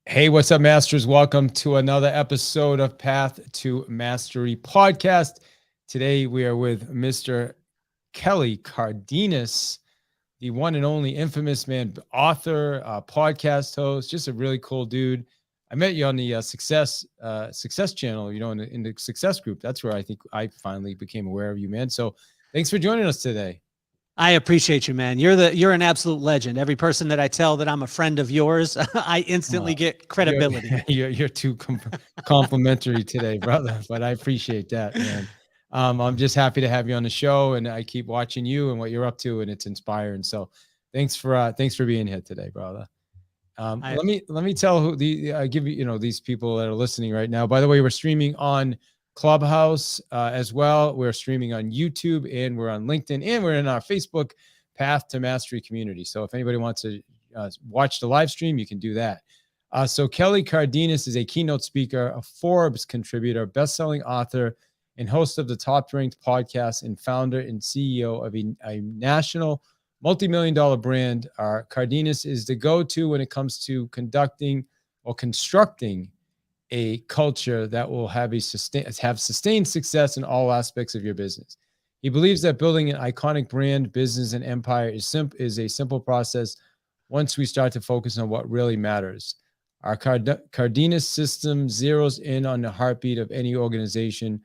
Hey, what's up, Masters? Welcome to another episode of Path to Mastery podcast. Today, we are with Mr. Kelly Cardenas, the one and only infamous man, author, podcast host, just a really cool dude. I met you on the Success channel, in the Success group. That's where I think I finally became aware of you, man. So thanks for joining us today. I appreciate you, man. You're an absolute legend. Every person that I tell that I'm a friend of yours, I instantly get credibility. You're too complimentary today, brother, but I appreciate that, man. I'm just happy to have you on the show, and I keep watching you and what you're up to, and it's inspiring. So thanks for being here today, brother. Let me tell who give you, these people that are listening right now. By the way, we're streaming on Clubhouse as well. We're streaming on YouTube, and we're on LinkedIn, and we're in our Facebook Path to Mastery community. So if anybody wants to watch the live stream, you can do that. So Kelly Cardenas is a keynote speaker, a Forbes contributor, best-selling author, and host of the top-ranked podcast, and founder and CEO of a national multi-million-dollar brand. Cardenas is the go-to when it comes to conducting or constructing a culture that will have sustained success in all aspects of your business. He believes that building an iconic brand, business, and empire is a simple process once we start to focus on what really matters. Our Cardenas system zeroes in on the heartbeat of any organization,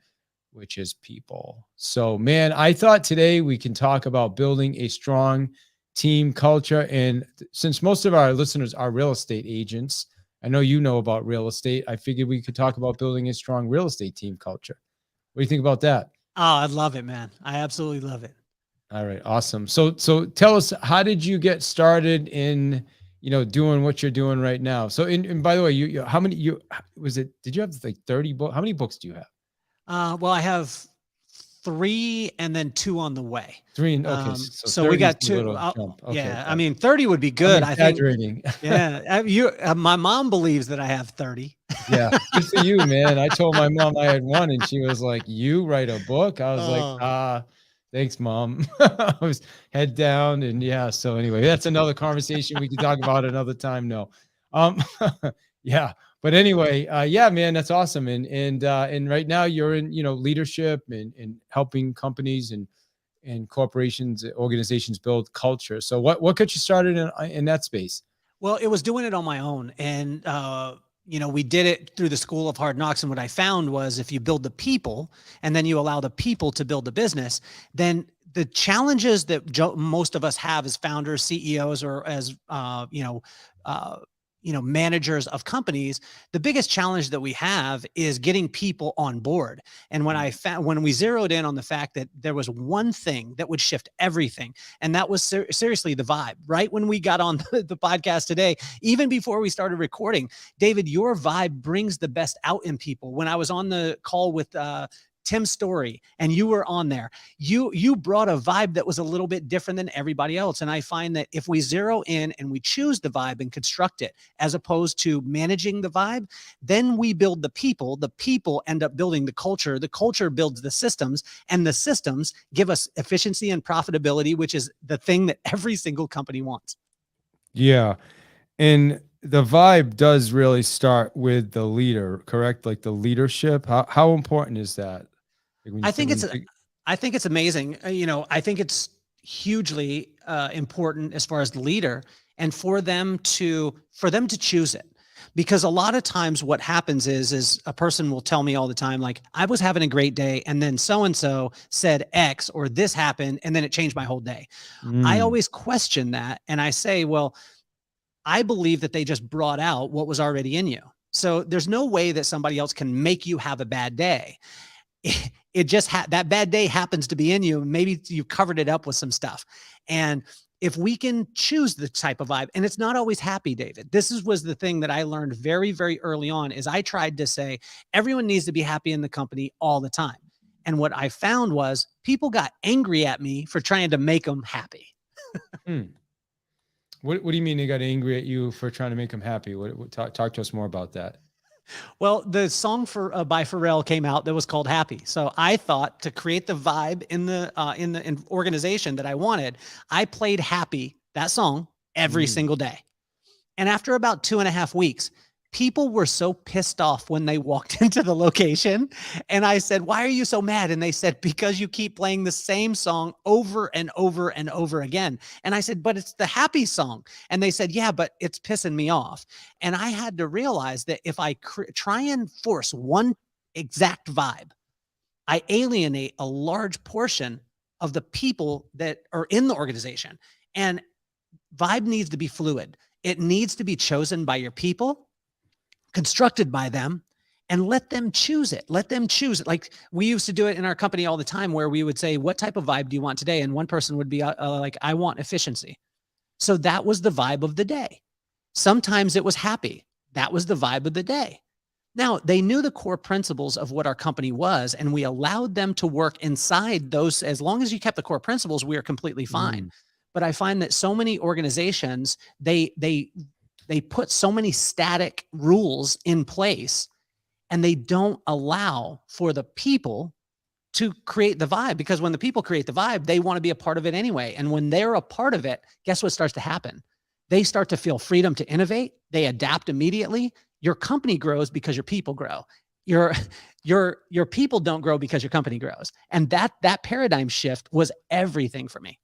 which is people. So, man, I thought today we can talk about building a strong team culture. And since most of our listeners are real estate agents, I know you know about real estate, I figured we could talk about building a strong real estate team culture. What do you think about that? Oh, I love it, man. I absolutely love it. All right. Awesome. So tell us, how did you get started in, doing what you're doing right now? So, and by the way, how many, did you have like 30 books? How many books do you have? Well, I have 3 and then 2 on the way. 3. Okay. So we got 2. Okay, yeah. I mean, 30 would be good. I'm exaggerating. I think. Yeah. My mom believes that I have 30. Yeah. Good for you, man. I told my mom I had 1, and she was like, "You write a book?" I was like, thanks, mom. I was head down, and yeah. So anyway, that's another conversation we can talk about another time. No. Yeah. But anyway, yeah, man, that's awesome. And right now you're in, leadership and helping companies and corporations, organizations build culture. So what got you started in that space? Well, it was doing it on my own. And, we did it through the School of Hard Knocks. And what I found was if you build the people and then you allow the people to build the business, then the challenges that most of us have as founders, CEOs, or as, managers of companies, the biggest challenge that we have is getting people on board. And when we zeroed in on the fact that there was one thing that would shift everything, and that was seriously the vibe. Right when we got on the podcast today, even before we started recording, David, your vibe brings the best out in people. When I was on the call with Tim Story and you were on there, you brought a vibe that was a little bit different than everybody else. And I find that if we zero in and we choose the vibe and construct it, as opposed to managing the vibe, then we build the people end up building the culture builds the systems, and the systems give us efficiency and profitability, which is the thing that every single company wants. Yeah. And the vibe does really start with the leader, correct? Like the leadership. How important is that? I think it's amazing. I think it's hugely important as far as the leader, and for them to choose it. Because a lot of times what happens is a person will tell me all the time, like, I was having a great day and then so-and-so said X or this happened and then it changed my whole day. I always question that. And I say, well, I believe that they just brought out what was already in you. So there's no way that somebody else can make you have a bad day. It just that bad day happens to be in you. Maybe you covered it up with some stuff. And if we can choose the type of vibe, and it's not always happy, David. Was the thing that I learned very, very early on, is I tried to say, everyone needs to be happy in the company all the time. And what I found was people got angry at me for trying to make them happy. What do you mean they got angry at you for trying to make them happy? Talk to us more about that. Well, the song by Pharrell came out that was called Happy. So I thought, to create the vibe in the organization that I wanted, I played Happy, that song, every single day. And after about 2.5 weeks, people were so pissed off when they walked into the location. And I said, why are you so mad? And they said, because you keep playing the same song over and over and over again. And I said, but it's the happy song. And they said, yeah, but it's pissing me off. And I had to realize that if I try and force one exact vibe, I alienate a large portion of the people that are in the organization. And vibe needs to be fluid. It needs to be chosen by your people, constructed by them, and let them choose it. Let them choose it. Like we used to do it in our company all the time, where we would say, what type of vibe do you want today? And one person would be like, I want efficiency. So that was the vibe of the day. Sometimes it was happy. That was the vibe of the day. Now, they knew the core principles of what our company was, and we allowed them to work inside those. As long as you kept the core principles, we are completely fine. But I find that so many organizations, they put so many static rules in place, and they don't allow for the people to create the vibe, because when the people create the vibe, they want to be a part of it anyway. And when they're a part of it, guess what starts to happen? They start to feel freedom to innovate. They adapt immediately. Your company grows because your people grow. Your people don't grow because your company grows. And that paradigm shift was everything for me.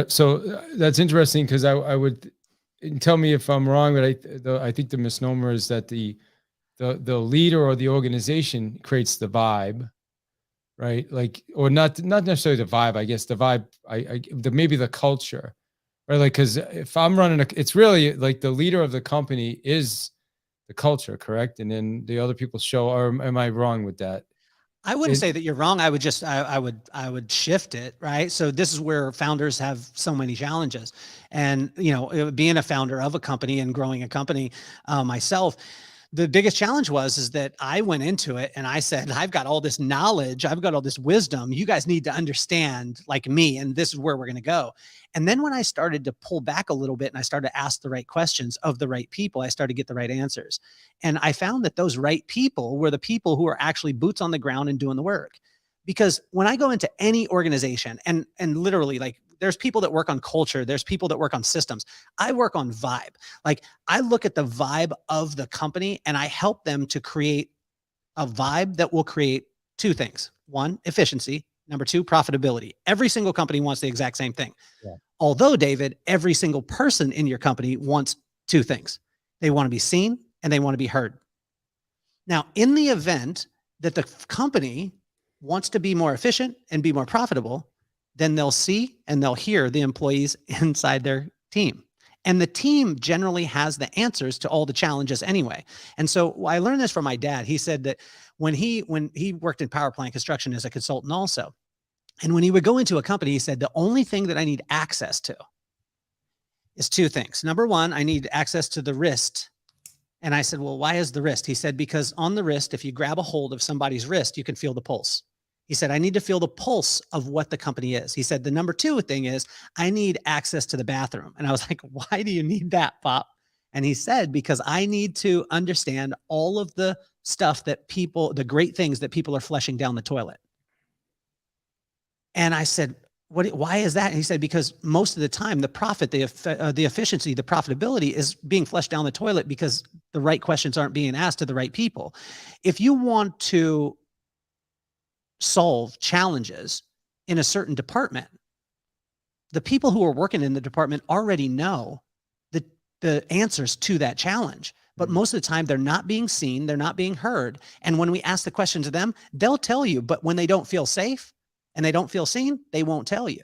So that's interesting, because I would, tell me if I'm wrong, but I think the misnomer is that the leader or the organization creates the vibe, right? Like, or not necessarily the vibe. I guess the vibe, maybe the culture, right? Like, because if I'm running it's really like the leader of the company is the culture, correct? And then the other people show. Or am I wrong with that? I wouldn't say that you're wrong. I would just, I would shift it, right? So this is where founders have so many challenges. And, being a founder of a company and growing a company myself, the biggest challenge is that I went into it and I said, I've got all this knowledge. I've got all this wisdom. You guys need to understand like me, and this is where we're going to go. And then when I started to pull back a little bit and I started to ask the right questions of the right people, I started to get the right answers. And I found that those right people were the people who are actually boots on the ground and doing the work. Because when I go into any organization, and literally, like, there's people that work on culture, there's people that work on systems. I work on vibe. Like, I look at the vibe of the company and I help them to create a vibe that will create two things. One, efficiency. Number two, profitability. Every single company wants the exact same thing. Yeah. Although, David, every single person in your company wants two things. They want to be seen and they want to be heard. Now, in the event that the company wants to be more efficient and be more profitable, then they'll see and they'll hear the employees inside their team. And the team generally has the answers to all the challenges anyway. And so I learned this from my dad. He said that when he worked in power plant construction as a consultant also, and when he would go into a company, he said, the only thing that I need access to is two things. Number one, I need access to the wrist. And I said, well, why is the wrist? He said, because on the wrist, if you grab a hold of somebody's wrist, you can feel the pulse. He said, I need to feel the pulse of what the company is. He said, the number two thing is I need access to the bathroom. And I was like, why do you need that, Pop? And he said, because I need to understand all of the stuff that the great things that people are flushing down the toilet. And I said, why is that? And he said, because most of the time, the profit, the efficiency, the profitability is being flushed down the toilet because the right questions aren't being asked to the right people. If you want to solve challenges in a certain department, the people who are working in the department already know the answers to that challenge. But most of the time, they're not being seen, they're not being heard. And when we ask the question to them, they'll tell you, but when they don't feel safe and they don't feel seen, they won't tell you.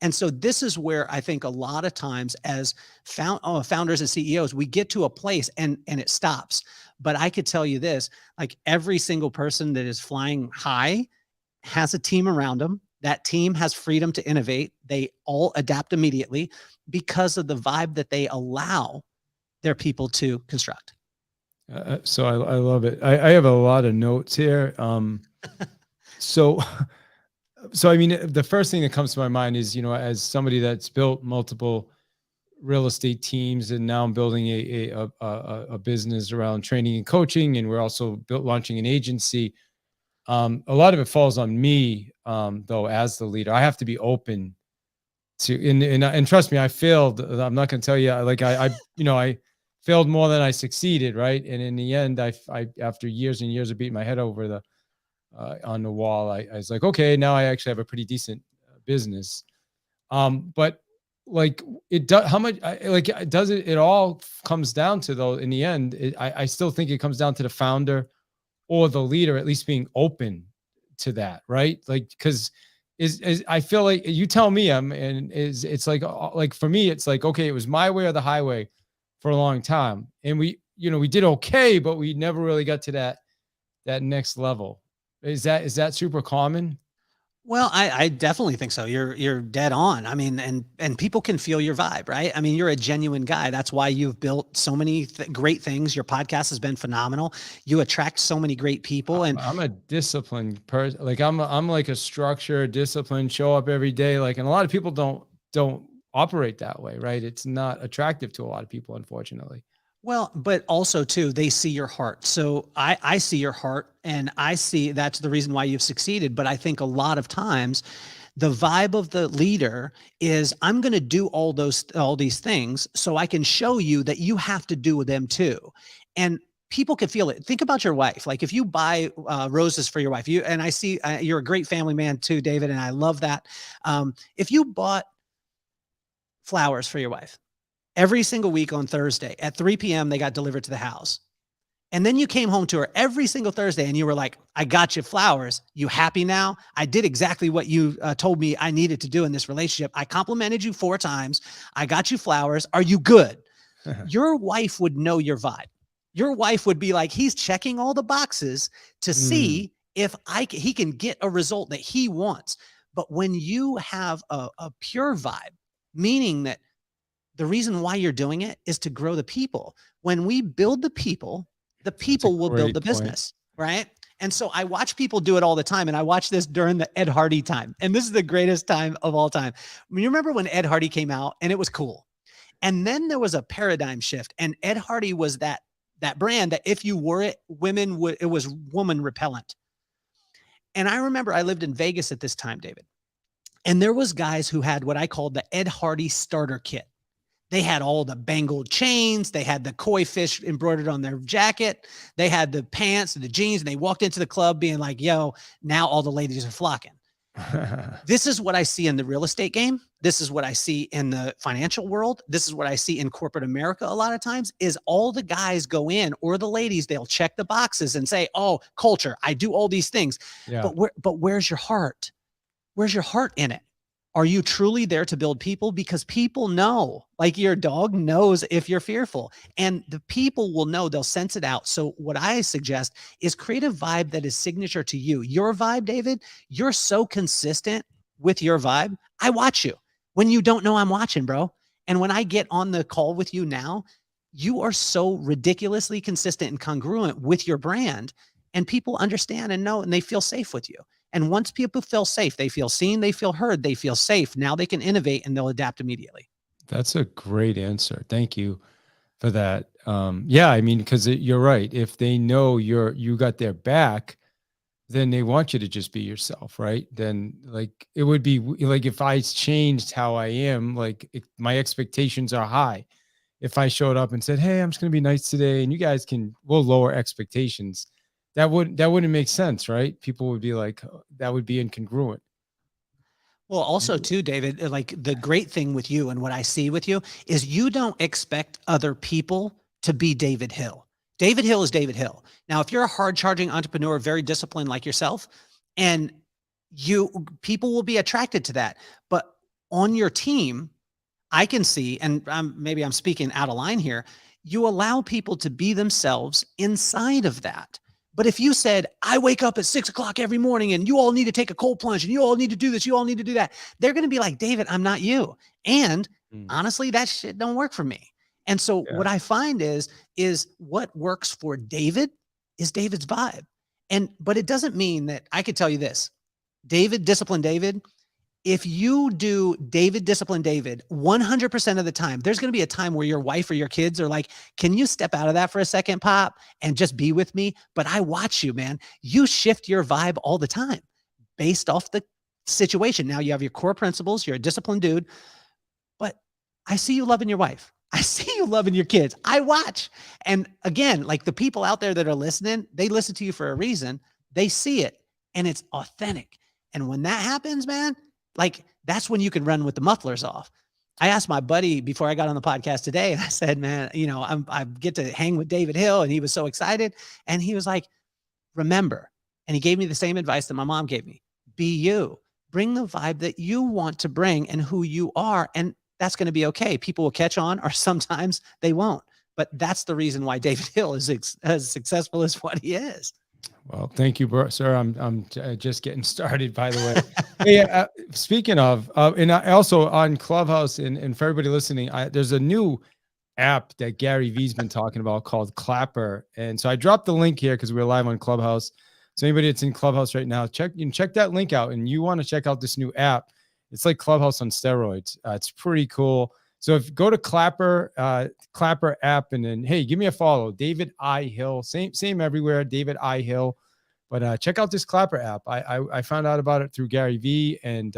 And so this is where I think a lot of times as founders and CEOs, we get to a place and it stops. But I could tell you this, like, every single person that is flying high has a team around them. That team has freedom to innovate. They all adapt immediately because of the vibe that they allow their people to construct. So I love it. I have a lot of notes here. So I mean, the first thing that comes to my mind is, as somebody that's built multiple real estate teams, and now I'm building a business around training and coaching, and we're also launching an agency. A lot of it falls on me, though, as the leader. I have to be open to, and trust me, I failed. I'm not going to tell you, like, I failed more than I succeeded, right? And in the end, I after years and years of beating my head over the on the wall, I was like, okay, now I actually have a pretty decent business. But like it does, how much like does it? It all comes down to, though, in the end, I still think it comes down to the founder or the leader at least being open to that, right? Like, because is I feel like, you tell me, and is it's like for me, it's like, okay, it was my way or the highway for a long time, and we did okay, but we never really got to that next level. Is that super common? Well, I definitely think so. You're dead on. I mean, and people can feel your vibe, right? I mean, you're a genuine guy. That's why you've built so many great things. Your podcast has been phenomenal. You attract so many great people, and I'm a disciplined person. Like I'm like a structured, disciplined, show up every day. Like, and a lot of people don't operate that way, right? It's not attractive to a lot of people, unfortunately. well, but also too, they see your heart. So I see your heart, and I see that's the reason why you've succeeded. But I think a lot of times the vibe of the leader is, I'm going to do all these things so I can show you that you have to do them too. And people can feel it. Think about your wife. Like, if you buy roses for your wife, and I see you're a great family man too, David, and I love that. If you bought flowers for your wife every single week on Thursday at 3 p.m., they got delivered to the house. And then you came home to her every single Thursday and you were like, I got you flowers. You happy now? I did exactly what you told me I needed to do in this relationship. I complimented you 4 times. I got you flowers. Are you good? Your wife would know your vibe. Your wife would be like, he's checking all the boxes to see if he can get a result that he wants. But when you have a pure vibe, meaning that the reason why you're doing it is to grow the people. When we build the people That's a will build the great point. business, right? And so I watch people do it all the time. And I watch this during the Ed Hardy time. And this is the greatest time of all time. I mean, you remember when Ed Hardy came out and it was cool. And then there was a paradigm shift. And Ed Hardy was that brand that if you wore it, it was woman repellent. And I remember I lived in Vegas at this time, David. And there was guys who had what I called the Ed Hardy starter kit. They had all the bangled chains. They had the koi fish embroidered on their jacket. They had the pants and the jeans, and they walked into the club being like, yo, now all the ladies are flocking. This is what I see in the real estate game. This is what I see in the financial world. This is what I see in corporate America a lot of times, is all the guys go in, or the ladies, they'll check the boxes and say, oh, culture, I do all these things. Yeah. But where's your heart? Where's your heart in it? Are you truly there to build people? Because people know, like your dog knows if you're fearful, and the people will know, they'll sense it out. So what I suggest is create a vibe that is signature to you. Your vibe, David, you're so consistent with your vibe. I watch you when you don't know I'm watching, bro. And when I get on the call with you now, you are so ridiculously consistent and congruent with your brand, and people understand and know, and they feel safe with you. And once people feel safe, they feel seen, they feel heard, they feel safe. Now they can innovate and they'll adapt immediately. That's a great answer. Thank you for that. Yeah, I mean, because you're right. If they know you got their back, then they want you to just be yourself, right? Then, like, it would be like if I changed how I am, like, my expectations are high. If I showed up and said, "Hey, I'm just gonna be nice today," and you guys we'll lower expectations, that wouldn't make sense, right? People would be like, that would be incongruent. Well, also too, David, like the great thing with you and what I see with you is you don't expect other people to be David Hill. David Hill is David Hill. Now, if you're a hard charging entrepreneur, very disciplined like yourself, and people will be attracted to that. But on your team, I can see, and maybe I'm speaking out of line here, you allow people to be themselves inside of that. But if you said, I wake up at 6 o'clock every morning and you all need to take a cold plunge and you all need to do this, you all need to do that, they're going to be like, David, I'm not you. And honestly, that shit don't work for me. And so Yeah. what I find is what works for David is David's vibe. But it doesn't mean that I could tell you this, David, discipline David. If you do David, discipline David 100% of the time, there's going to be a time where your wife or your kids are like, can you step out of that for a second, Pop, and just be with me? But I watch you, man. You shift your vibe all the time based off the situation. Now you have your core principles. You're a disciplined dude, but I see you loving your wife. I see you loving your kids. I watch. And again, like the people out there that are listening, they listen to you for a reason. They see it and it's authentic. And when that happens, man, like that's when you can run with the mufflers off. I asked my buddy before I got on the podcast today, and I said, man, you know, I get to hang with David Hill, and he was so excited. And he was like, remember, and he gave me the same advice that my mom gave me. Be you. Bring the vibe that you want to bring and who you are. And that's going to be okay. People will catch on, or sometimes they won't. But that's the reason why David Hill is as successful as what he is. Well, thank you, bro, sir. I'm just getting started, by the way. Hey, speaking of, and I also on Clubhouse, and for everybody listening, there's a new app that Gary Vee's been talking about called Clapper. And so I dropped the link here because we're live on Clubhouse. So anybody that's in Clubhouse right now, you can check that link out, and you want to check out this new app. It's like Clubhouse on steroids. It's pretty cool. So if go to Clapper app, and then, hey, give me a follow, David I. Hill, same everywhere, David I. Hill. But check out this Clapper app. I found out about it through Gary Vee and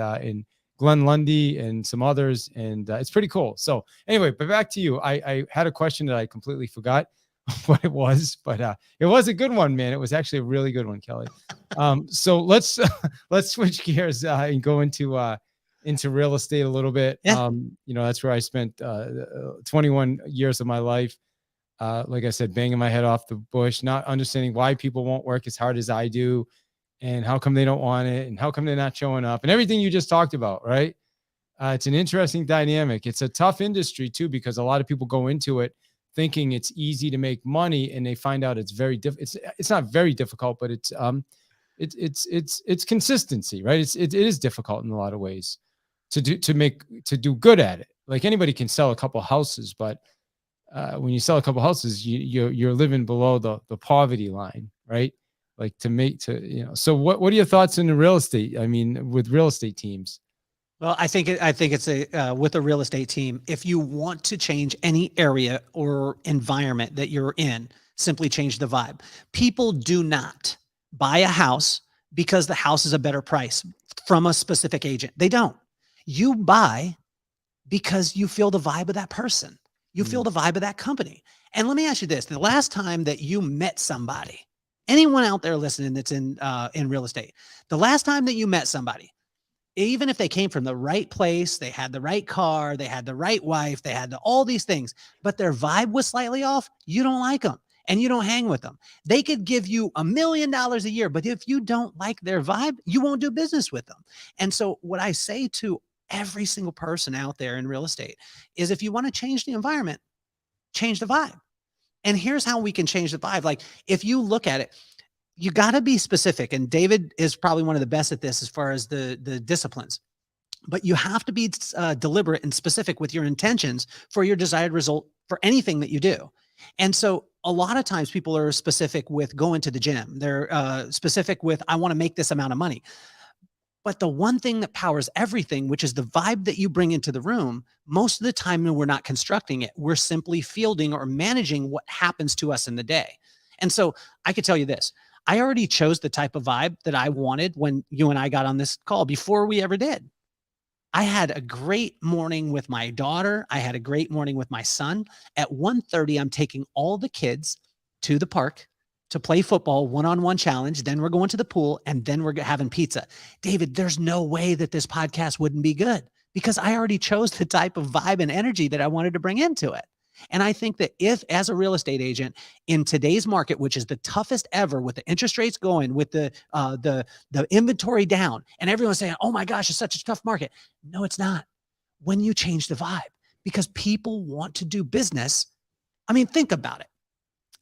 Glenn Lundy and some others, and it's pretty cool. So anyway, but back to you. I had a question that I completely forgot what it was, but it was a good one, man. It was actually a really good one, Kelly. So let's switch gears and go into real estate a little bit. Yeah. You know, that's where I spent 21 years of my life. Like I said, banging my head off the bush, not understanding why people won't work as hard as I do, and how come they don't want it, and how come they're not showing up, and everything you just talked about, right? It's an interesting dynamic. It's a tough industry too, because a lot of people go into it thinking it's easy to make money, and they find out it's very it's not very difficult, but it's consistency, right? It is difficult in a lot of ways to do good at it. Like anybody can sell a couple houses, but when you sell a couple houses, you're living below the poverty line, right? Like so what are your thoughts in the real estate? I mean, with real estate teams? Well, I think it's with a real estate team, if you want to change any area or environment that you're in, simply change the vibe. People do not buy a house because the house is a better price from a specific agent. They don't. You buy because you feel the vibe of that person. You feel the vibe of that company. And let me ask you this: the last time that you met somebody, anyone out there listening that's in real estate, the last time that you met somebody, even if they came from the right place, they had the right car, they had the right wife, they had all these things, but their vibe was slightly off, you don't like them and you don't hang with them. They could give you $1 million a year, but if you don't like their vibe, you won't do business with them. And so what I say to every single person out there in real estate is, if you want to change the environment, change the vibe. And here's how we can change the vibe. Like, if you look at it, you got to be specific. And David is probably one of the best at this as far as the disciplines, but you have to be deliberate and specific with your intentions for your desired result for anything that you do. And so a lot of times people are specific with going to the gym. They're specific with, I want to make this amount of money. But the one thing that powers everything, which is the vibe that you bring into the room, most of the time when we're not constructing it, we're simply fielding or managing what happens to us in the day. And so I could tell you this: I already chose the type of vibe that I wanted when you and I got on this call before we ever did. I had a great morning with my daughter. I had a great morning with my son. At 1:30, I'm taking all the kids to the park to play football, one-on-one challenge. Then we're going to the pool, and then we're having pizza. David, there's no way that this podcast wouldn't be good, because I already chose the type of vibe and energy that I wanted to bring into it. And I think that if, as a real estate agent in today's market, which is the toughest ever, with the interest rates going, with the inventory down, and everyone's saying, oh my gosh, it's such a tough market. No, it's not. When you change the vibe, because people want to do business. I mean, think about it.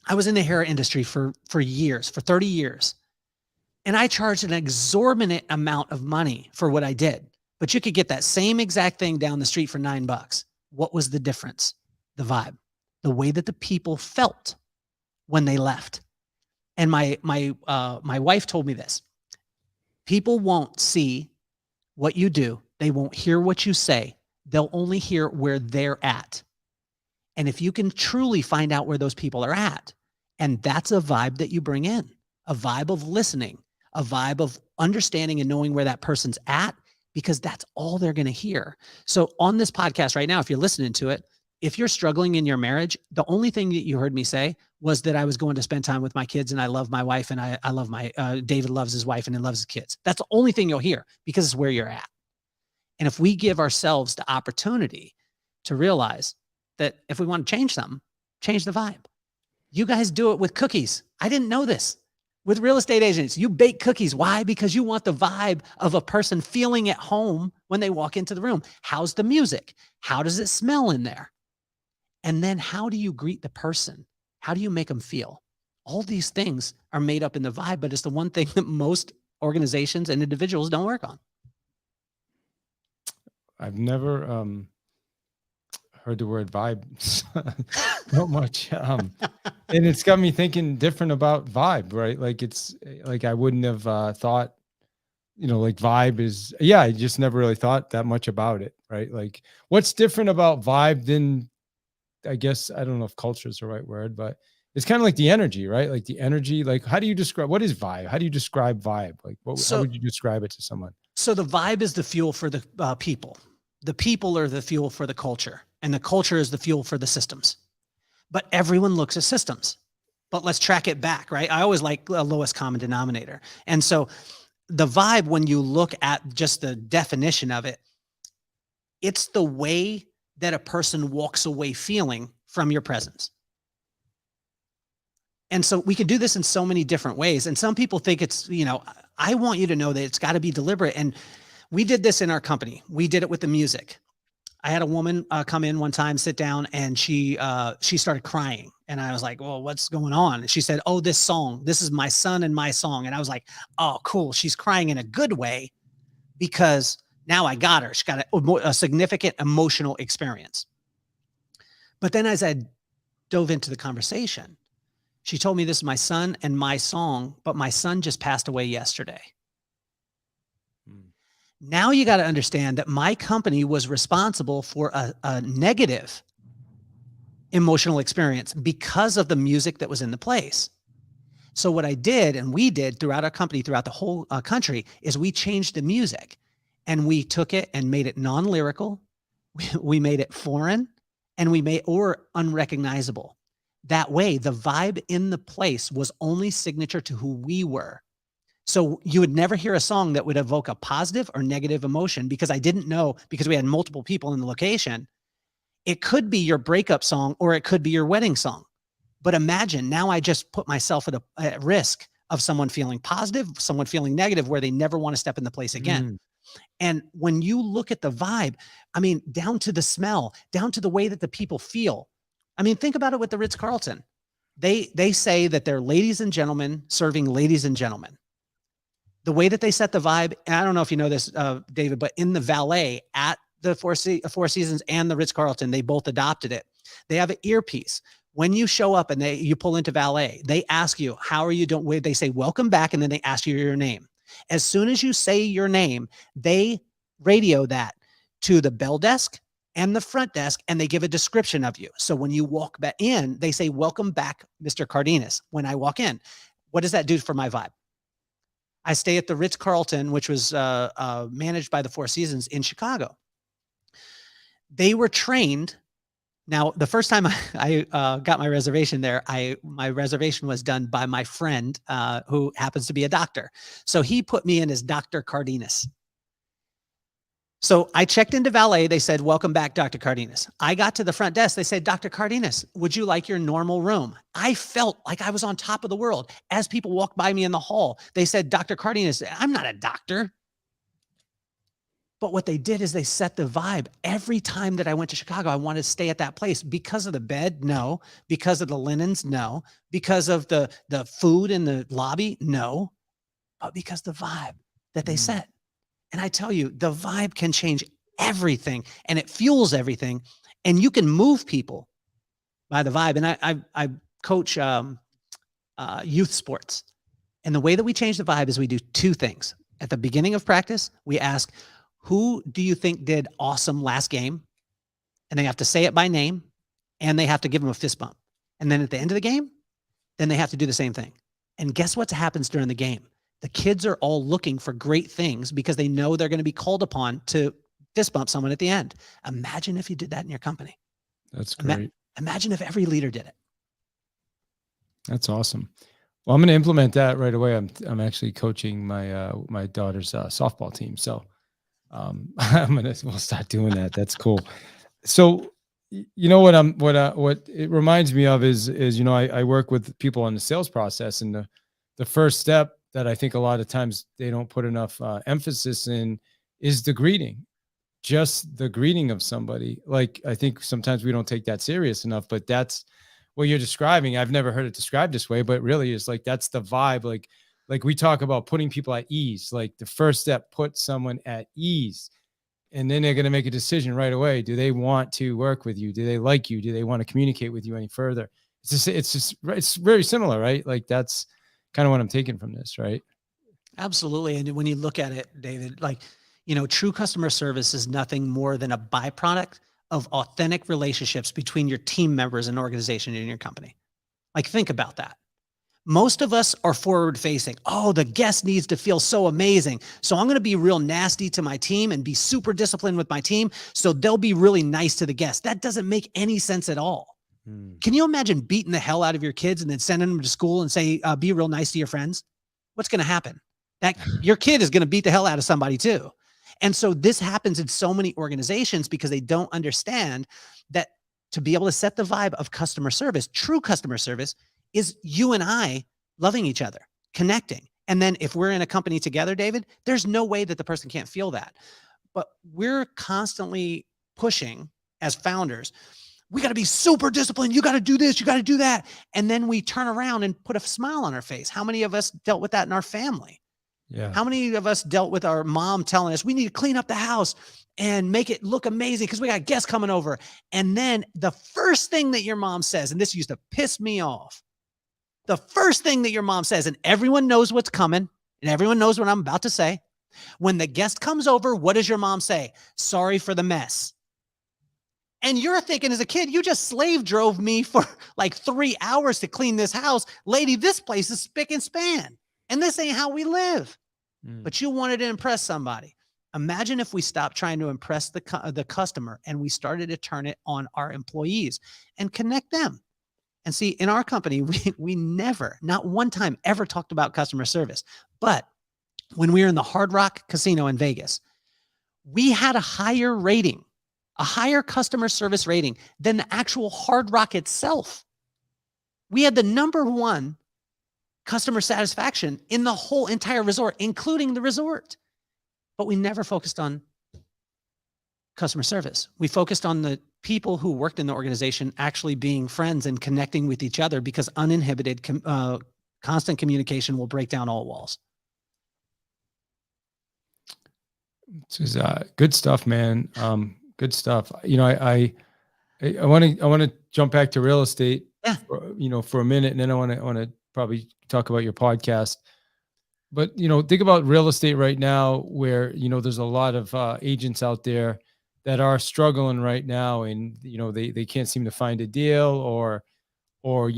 I was in the hair industry for years, for 30 years. And I charged an exorbitant amount of money for what I did, but you could get that same exact thing down the street for $9. What was the difference? The vibe, the way that the people felt when they left. And my wife told me this: people won't see what you do. They won't hear what you say. They'll only hear where they're at. And if you can truly find out where those people are at, and that's a vibe that you bring in, a vibe of listening, a vibe of understanding and knowing where that person's at, because that's all they're going to hear. So on this podcast right now, if you're listening to it, if you're struggling in your marriage, the only thing that you heard me say was that I was going to spend time with my kids and I love my wife and I love David loves his wife and he loves his kids. That's the only thing you'll hear because it's where you're at. And if we give ourselves the opportunity to realize that if we want to change something, change the vibe. You guys do it with cookies. I didn't know this. With real estate agents, you bake cookies. Why? Because you want the vibe of a person feeling at home when they walk into the room. How's the music? How does it smell in there? And then how do you greet the person? How do you make them feel? All these things are made up in the vibe, but it's the one thing that most organizations and individuals don't work on. I've never heard the word vibe so much. And it's got me thinking different about vibe, right? Like it's like I wouldn't have thought, like vibe is, I just never really thought that much about it, right? Like what's different about vibe than, I guess, I don't know if culture is the right word, but it's kind of like the energy, right? Like the energy, like how do you describe, what is vibe? How do you describe vibe? Like how would you describe it to someone? So the vibe is the fuel for the people. The people are the fuel for the culture, and the culture is the fuel for the systems. But everyone looks at systems. But let's track it back, right? I always like a lowest common denominator. And so the vibe, when you look at just the definition of it, it's the way that a person walks away feeling from your presence. And so we can do this in so many different ways. And some people think it's, I want you to know that it's got to be deliberate. And we did this in our company. We did it with the music. I had a woman come in one time, sit down, and she started crying. And I was like, well, what's going on? And she said, oh, this song, this is my son and my song. And I was like, oh, cool. She's crying in a good way because now I got her. She got a significant emotional experience. But then as I dove into the conversation, she told me, this is my son and my song, but my son just passed away yesterday. Now you got to understand that my company was responsible for a negative emotional experience because of the music that was in the place. So what I did, and we did throughout our company, throughout the whole country, is we changed the music and we took it and made it non-lyrical. We made it foreign and or unrecognizable. That way, the vibe in the place was only signature to who we were. So you would never hear a song that would evoke a positive or negative emotion because I didn't know, because we had multiple people in the location. It could be your breakup song or it could be your wedding song. But imagine now I just put myself at risk of someone feeling positive, someone feeling negative where they never want to step in the place again. And when you look at the vibe, I mean, down to the smell, down to the way that the people feel. I mean, think about it with the Ritz-Carlton. They say that they're ladies and gentlemen serving ladies and gentlemen. The way that they set the vibe, and I don't know if you know this, David, but in the valet at the Four Seasons and the Ritz-Carlton, they both adopted it. They have an earpiece. When you show up and you pull into valet, they ask you, how are you doing? They say, welcome back. And then they ask you your name. As soon as you say your name, they radio that to the bell desk and the front desk, and they give a description of you. So when you walk back in, they say, welcome back, Mr. Cardenas. When I walk in, what does that do for my vibe? I stay at the Ritz-Carlton, which was managed by the Four Seasons in Chicago. They were trained. Now, the first time I got my reservation there, my reservation was done by my friend who happens to be a doctor. So he put me in as Dr. Cardenas. So I checked into valet. They said, welcome back, Dr. Cardenas. I got to the front desk. They said, Dr. Cardenas, would you like your normal room? I felt like I was on top of the world. As people walked by me in the hall, they said, Dr. Cardenas, I'm not a doctor. But what they did is they set the vibe. Every time that I went to Chicago, I wanted to stay at that place because of the bed. No. Because of the linens. No. Because of the food in the lobby. No. But because the vibe that they set. And I tell you, the vibe can change everything and it fuels everything. And you can move people by the vibe. And I coach youth sports. And the way that we change the vibe is we do two things. At the beginning of practice, we ask, who do you think did awesome last game? And they have to say it by name and they have to give them a fist bump. And then at the end of the game, then they have to do the same thing. And guess what happens during the game? The kids are all looking for great things because they know they're going to be called upon to fist bump someone at the end. Imagine if you did that in your company. That's Ima- great. Imagine if every leader did it. That's awesome. Well, I'm going to implement that right away. I'm actually coaching my my daughter's softball team, so we'll start doing that. That's cool. So you know what it reminds me of is I work with people on the sales process, and the first step that I think a lot of times they don't put enough emphasis in is the greeting, just the greeting of somebody. Like, I think sometimes we don't take that serious enough, but that's what you're describing. I've never heard it described this way, but really it's like, that's the vibe. Like we talk about putting people at ease, like the first step, put someone at ease, and then they're going to make a decision right away. Do they want to work with you? Do they like you? Do they want to communicate with you any further? It's very similar, right? Like, that's kind of what I'm taking from this, right? Absolutely. And when you look at it, David, like, true customer service is nothing more than a byproduct of authentic relationships between your team members and organization in your company. Like, think about that. Most of us are forward facing. Oh, the guest needs to feel so amazing. So I'm going to be real nasty to my team and be super disciplined with my team, so they'll be really nice to the guests. That doesn't make any sense at all. Can you imagine beating the hell out of your kids and then sending them to school and say, be real nice to your friends? What's going to happen? That your kid is going to beat the hell out of somebody too. And so this happens in so many organizations because they don't understand that to be able to set the vibe of customer service, true customer service, is you and I loving each other, connecting. And then if we're in a company together, David, there's no way that the person can't feel that. But we're constantly pushing as founders. We got to be super disciplined. You got to do this. You got to do that. And then we turn around and put a smile on our face. How many of us dealt with that in our family? Yeah. How many of us dealt with our mom telling us we need to clean up the house and make it look amazing because we got guests coming over? And then the first thing that your mom says, and this used to piss me off, the first thing that your mom says, and everyone knows what's coming and everyone knows what I'm about to say. When the guest comes over, what does your mom say? Sorry for the mess. And you're thinking as a kid, you just slave drove me for like 3 hours to clean this house. Lady, this place is spick and span. And this ain't how we live. But you wanted to impress somebody. Imagine if we stopped trying to impress the customer and we started to turn it on our employees and connect them. And see, in our company, we never, not one time ever talked about customer service. But when we were in the Hard Rock Casino in Vegas, we had a higher rating, a higher customer service rating than the actual Hard Rock itself. We had the #1 customer satisfaction in the whole entire resort, including the resort. But we never focused on customer service. We focused on the people who worked in the organization actually being friends and connecting with each other, because uninhibited, constant communication will break down all walls. This is good stuff, man. Good stuff. I want to jump back to real estate, Yeah. For a minute, and then I want to probably talk about your podcast. But think about real estate right now, where there's a lot of agents out there that are struggling right now, and they can't seem to find a deal, or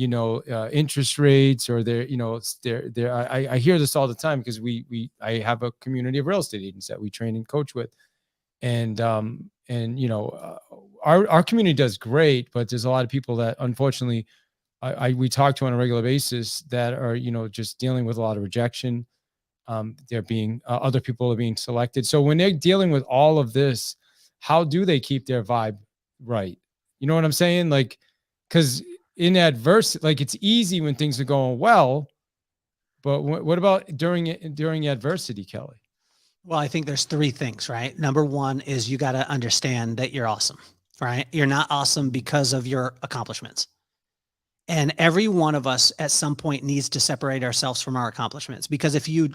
interest rates, or I hear this all the time, because I have a community of real estate agents that we train and coach with, and our community does great, but there's a lot of people that unfortunately we talk to on a regular basis that are just dealing with a lot of rejection. They're being other people are being selected. So when they're dealing with all of this, how do they keep their vibe right? You know what I'm saying? Like, because in adversity, like, it's easy when things are going well, but what about during adversity, Kelly? Well, I think there's 3 things, right? #1 is you got to understand that you're awesome, right? You're not awesome because of your accomplishments. And every one of us at some point needs to separate ourselves from our accomplishments, because if you're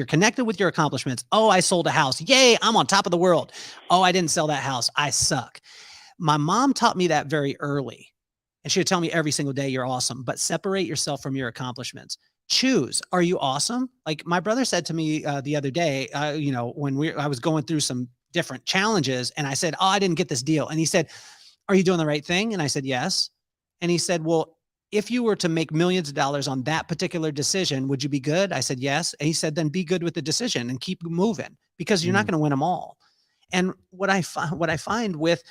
connected with your accomplishments, oh, I sold a house. Yay, I'm on top of the world. Oh, I didn't sell that house. I suck. My mom taught me that very early. And she would tell me every single day, you're awesome, but separate yourself from your accomplishments. Choose. Are you awesome? Like my brother said to me the other day, when I was going through some different challenges, and I said, oh, I didn't get this deal. And he said, are you doing the right thing? And I said, yes. And he said, well, if you were to make millions of dollars on that particular decision, would you be good? I said, yes. And he said, then be good with the decision and keep moving, because you're not going to win them all. And what I find with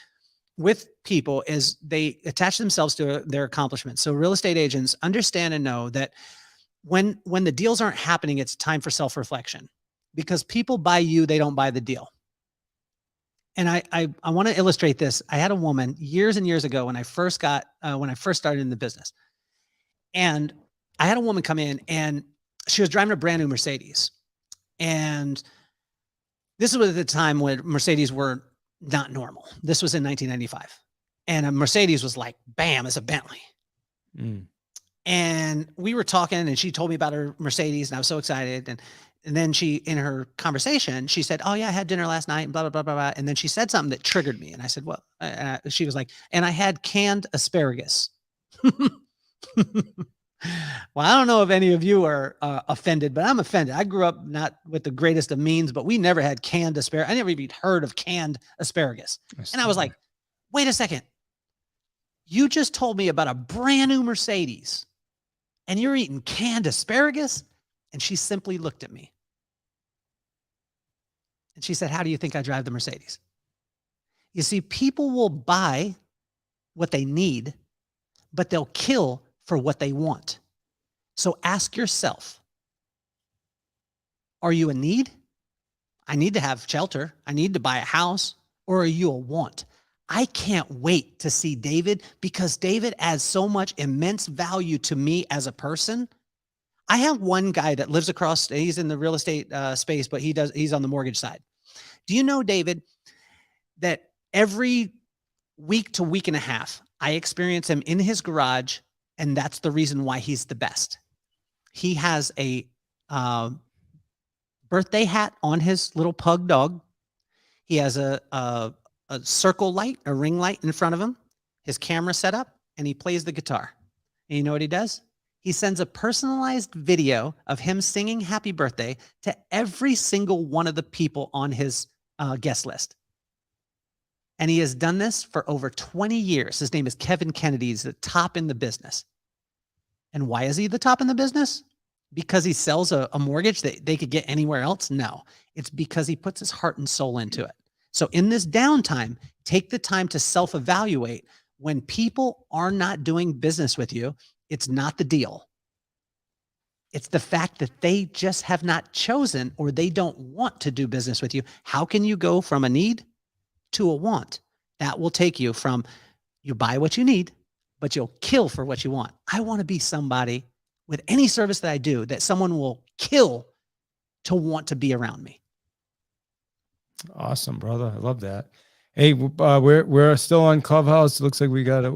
with people is they attach themselves to their accomplishments. So real estate agents understand and know that when the deals aren't happening, it's time for self-reflection, because people buy you, they don't buy the deal. And I want to illustrate this. I had a woman years and years ago when I first started in the business, and I had a woman come in and she was driving a brand new Mercedes. And this was at the time when Mercedes were not normal. This was in 1995. And a Mercedes was like, bam, it's a Bentley. Mm. And we were talking and she told me about her Mercedes and I was so excited. And then she, in her conversation, she said, oh yeah, I had dinner last night and blah, blah, blah, blah, blah. And then she said something that triggered me. And I said, well, she was like, and I had canned asparagus. Well, I don't know if any of you are offended, but I'm offended. I grew up not with the greatest of means, but we never had canned asparagus. I never even heard of canned asparagus. And I was like, wait a second. You just told me about a brand new Mercedes and you're eating canned asparagus? And she simply looked at me. And she said, how do you think I drive the Mercedes? You see, people will buy what they need, but they'll kill for what they want. So ask yourself, are you a need? I need to have shelter. I need to buy a house. Or are you a want? I can't wait to see David, because David adds so much immense value to me as a person. I have one guy that lives across, he's in the real estate space, but he's on the mortgage side. Do you know, David, that every week to week and a half, I experience him in his garage, and that's the reason why he's the best. He has a birthday hat on his little pug dog. He has a circle light, a ring light in front of him, his camera set up, and he plays the guitar. And you know what he does? He sends a personalized video of him singing happy birthday to every single one of the people on his guest list. And he has done this for over 20 years. His name is Kevin Kennedy. He's the top in the business. And why is he the top in the business? Because he sells a mortgage that they could get anywhere else? No, it's because he puts his heart and soul into it. So in this downtime, take the time to self-evaluate. When people are not doing business with you, it's not the deal. It's the fact that they just have not chosen, or they don't want to do business with you. How can you go from a need to a want? That will take you from, you buy what you need, but you'll kill for what you want. I want to be somebody with any service that I do that someone will kill to want to be around me. Awesome, brother. I love that. Hey, we're still on Clubhouse. It looks like we got a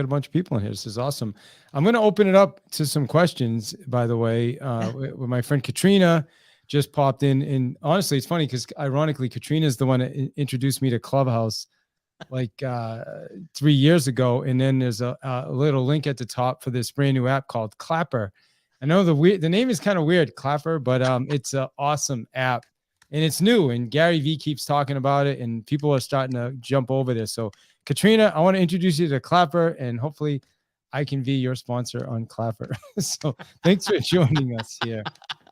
bunch of people in here. This is awesome. I'm going to open it up to some questions, by the way. With my friend Katrina just popped in, and honestly, it's funny because ironically, Katrina is the one that introduced me to Clubhouse like 3 years ago. And then there's a little link at the top for this brand new app called Clapper. I know the name is kind of weird, Clapper, but it's an awesome app. And it's new, and Gary Vee keeps talking about it, and people are starting to jump over this. So, Katrina, I want to introduce you to Clapper, and hopefully I can be your sponsor on Clapper. So thanks for joining us here.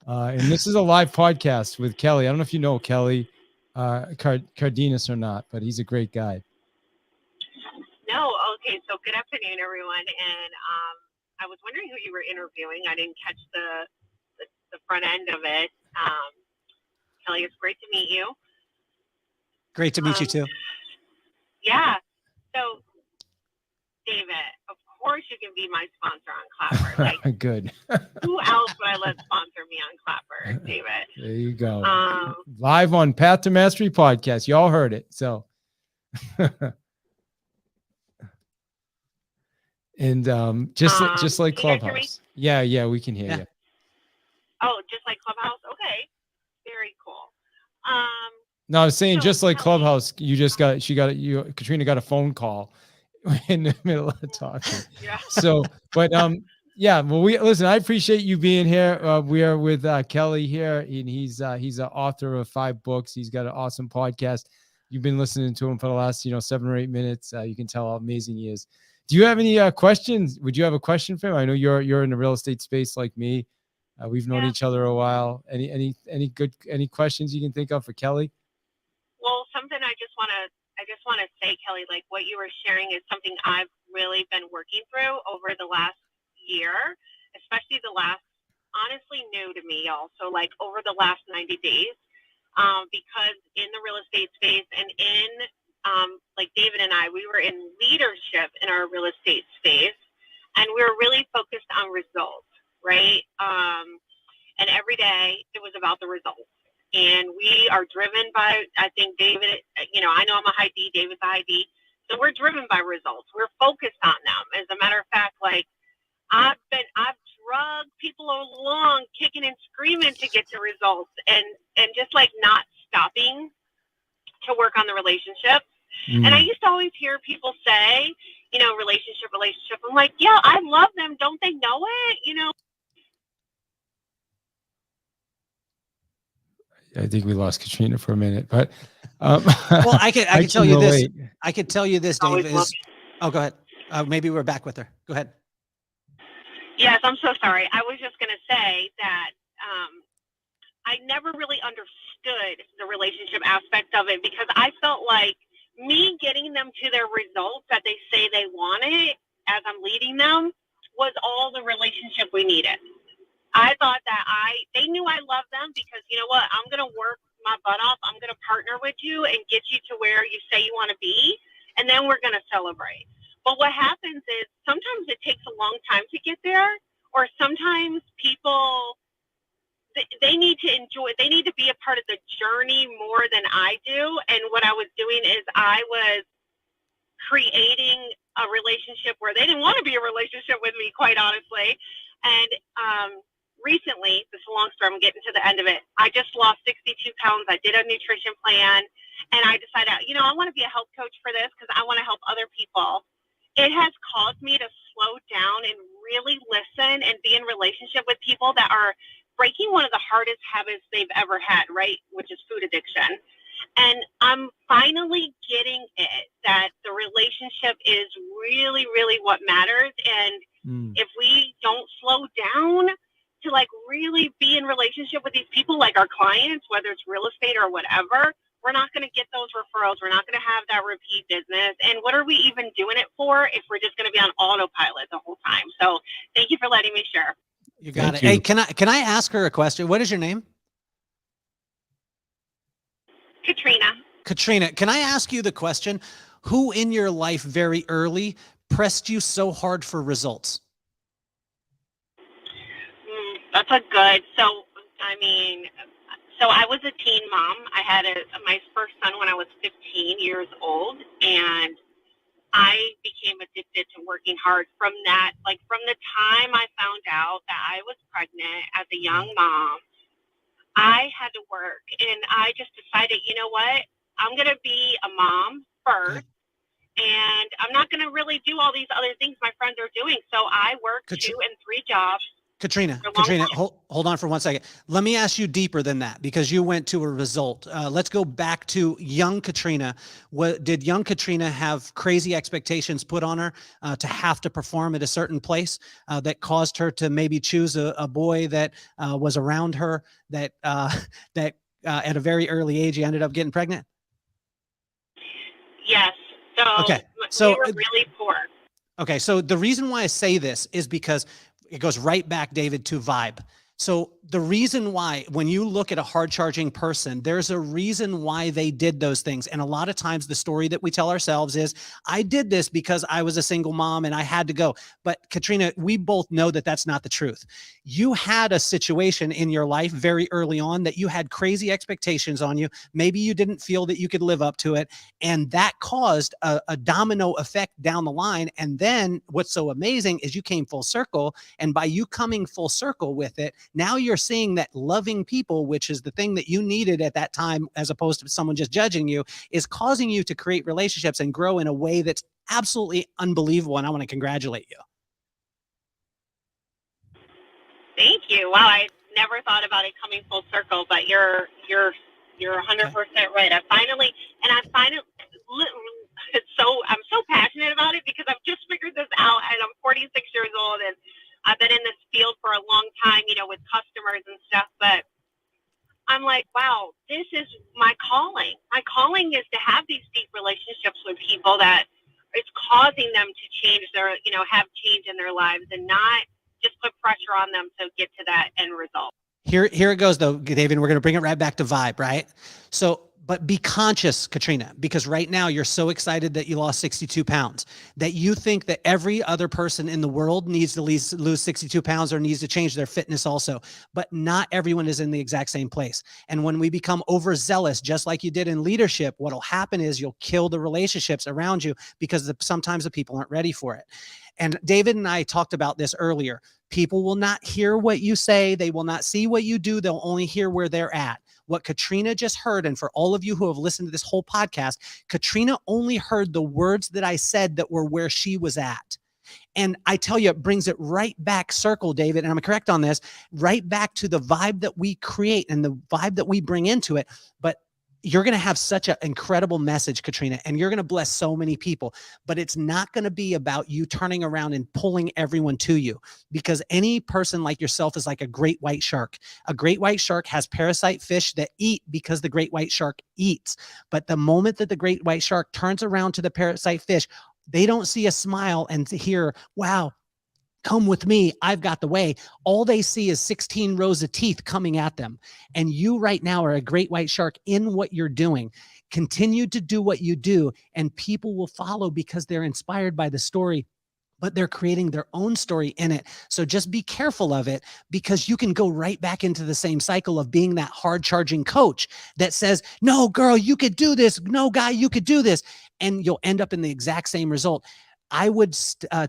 And this is a live podcast with Kelly. I don't know if you know Kelly Cardenas or not, but he's a great guy. No, okay. So good afternoon, everyone. And I was wondering who you were interviewing. I didn't catch the front end of it. Kelly, it's great to meet you. Great to meet you too. Yeah. So, David, of course you can be my sponsor on Clapper. Like, good. Who else would I let sponsor me on Clapper, David? There you go. Live on Path to Mastery podcast. Y'all heard it. So, and just like Clubhouse. Yeah, we can hear you. Oh, just like Clubhouse. Okay. Very cool. No, I was saying, just like Clubhouse, Katrina got a phone call in the middle of talking. Yeah. So, but yeah, well, listen, I appreciate you being here. We are with Kelly here, and he's an author of 5 books. He's got an awesome podcast. You've been listening to him for the last 7 or 8 minutes. You can tell how amazing he is. Do you have any questions? Would you have a question for him? I know you're in the real estate space like me. We've known each other a while. Any questions you can think of for Kelly? Well, something I just want to I just want to say, Kelly, like what you were sharing is something I've really been working through over the last year, especially the last, honestly new to me also, like over the last 90 days, because in the real estate space and in, like David and I, we were in leadership in our real estate space, and we were really focused on results, right? And every day it was about the results. And we are driven by, I think David, I know I'm a high D, David's a high D. So we're driven by results. We're focused on them. As a matter of fact, like I've drugged people along kicking and screaming to get to results, and just like not stopping to work on the relationship. And I used to always hear people say, relationship. I'm like, yeah, I love them. Don't they know it? I think we lost Katrina for a minute, but well, I can tell you this. relate. I could tell you this, Dave. Oh, go ahead. Maybe we're back with her. Go ahead. Yes, I'm so sorry. I was just going to say that I never really understood the relationship aspect of it, because I felt like me getting them to their results that they say they wanted as I'm leading them was all the relationship we needed. I thought that they knew I loved them, because you know what? I'm going to work my butt off. I'm going to partner with you and get you to where you say you want to be. And then we're going to celebrate. But what happens is sometimes it takes a long time to get there, or sometimes people, they need to enjoy, they need to be a part of the journey more than I do. And what I was doing is I was creating a relationship where they didn't want to be a relationship with me, quite honestly. And recently, this is a long story, I'm getting to the end of it. I just lost 62 pounds. I did a nutrition plan, and I decided, I want to be a health coach for this because I want to help other people. It has caused me to slow down and really listen and be in relationship with people that are breaking one of the hardest habits they've ever had, right? Which is food addiction. And I'm finally getting it, that the relationship is really, really what matters. And if we don't slow down to like really be in relationship with these people, like our clients, whether it's real estate or whatever, we're not going to get those referrals. We're not going to have that repeat business. And what are we even doing it for if we're just going to be on autopilot the whole time? So thank you for letting me share. You got it. Hey, can I ask her a question? What is your name? Katrina. Katrina, can I ask you the question, who in your life very early pressed you so hard for results? That's a good, so I was a teen mom. I had my first son when I was 15 years old, and I became addicted to working hard from that. Like from the time I found out that I was pregnant as a young mom, I had to work, and I just decided, you know what? I'm going to be a mom first, and I'm not going to really do all these other things my friends are doing. So I worked 2 and 3 jobs. Katrina, hold on for 1 second. Let me ask you deeper than that, because you went to a result. Let's go back to young Katrina. Did young Katrina have crazy expectations put on her to have to perform at a certain place that caused her to maybe choose a boy that was around her that at a very early age, you ended up getting pregnant? Yes. So we were really poor. Okay. So the reason why I say this is because it goes right back, David, to vibe. So the reason why, when you look at a hard charging person, there's a reason why they did those things. And a lot of times the story that we tell ourselves is, I did this because I was a single mom and I had to go. But Katrina, we both know that that's not the truth. You had a situation in your life very early on that you had crazy expectations on you. Maybe you didn't feel that you could live up to it. And that caused a domino effect down the line. And then what's so amazing is you came full circle. And by you coming full circle with it, now you're seeing that loving people, which is the thing that you needed at that time, as opposed to someone just judging you, is causing you to create relationships and grow in a way that's absolutely unbelievable. And I want to congratulate you. Thank you. Wow, I never thought about it coming full circle, but you're 100% right. I'm so passionate about it because I've just figured this out, and I'm 46 years old, and I've been in this field for a long time, with customers and stuff, but I'm like, wow, this is my calling. My calling is to have these deep relationships with people that it's causing them to change their, have change in their lives, and not just put pressure on them to get to that end result. Here it goes though, David. We're going to bring it right back to vibe, right? So, but be conscious, Katrina, because right now you're so excited that you lost 62 pounds that you think that every other person in the world needs to lose 62 pounds or needs to change their fitness also. But not everyone is in the exact same place. And when we become overzealous, just like you did in leadership, what'll happen is you'll kill the relationships around you because sometimes the people aren't ready for it. And David and I talked about this earlier. People will not hear what you say. They will not see what you do. They'll only hear where they're at. What Katrina just heard, and for all of you who have listened to this whole podcast, Katrina only heard the words that I said that were where she was at. And I tell you, it brings it right back circle, David, and I'm correct on this, right back to the vibe that we create and the vibe that we bring into it. But you're going to have such an incredible message, Katrina, and you're going to bless so many people, but it's not going to be about you turning around and pulling everyone to you, because any person like yourself is like a great white shark. A great white shark has parasite fish that eat because the great white shark eats. But the moment that the great white shark turns around to the parasite fish, they don't see a smile and hear, wow, come with me, I've got the way. All they see is 16 rows of teeth coming at them. And you right now are a great white shark in what you're doing. Continue to do what you do, and people will follow because they're inspired by the story, but they're creating their own story in it. So just be careful of it, because you can go right back into the same cycle of being that hard charging coach that says, no, girl, you could do this. No, guy, you could do this. And you'll end up in the exact same result. I would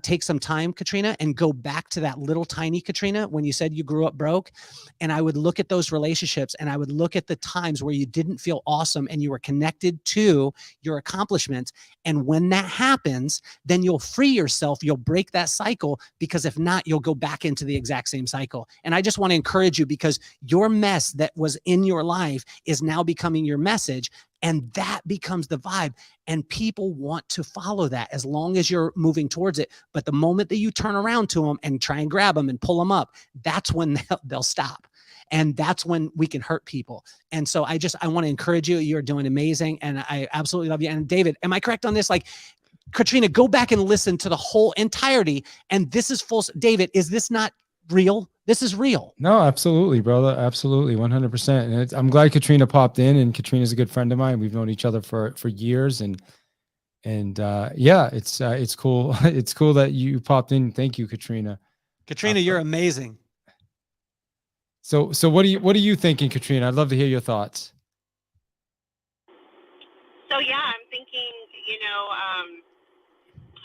take some time, Katrina, and go back to that little tiny Katrina when you said you grew up broke. And I would look at those relationships, and I would look at the times where you didn't feel awesome and you were connected to your accomplishments. And when that happens, then you'll free yourself. You'll break that cycle, because if not, you'll go back into the exact same cycle. And I just want to encourage you, because your mess that was in your life is now becoming your message. And that becomes the vibe. And people want to follow that as long as you're moving towards it. But the moment that you turn around to them and try and grab them and pull them up, that's when they'll stop. And that's when we can hurt people. And so I want to encourage you. You're doing amazing. And I absolutely love you. And David, am I correct on this? Like, Katrina, go back and listen to the whole entirety. And this is full. David, is this not real? This is real. No, absolutely, brother. Absolutely. 100%. And I'm glad Katrina popped in, and Katrina's a good friend of mine. We've known each other for years, and yeah, it's cool. It's cool that you popped in. Thank you, Katrina. Katrina, you're amazing. So what are you thinking, Katrina? I'd love to hear your thoughts. So yeah, I'm thinking,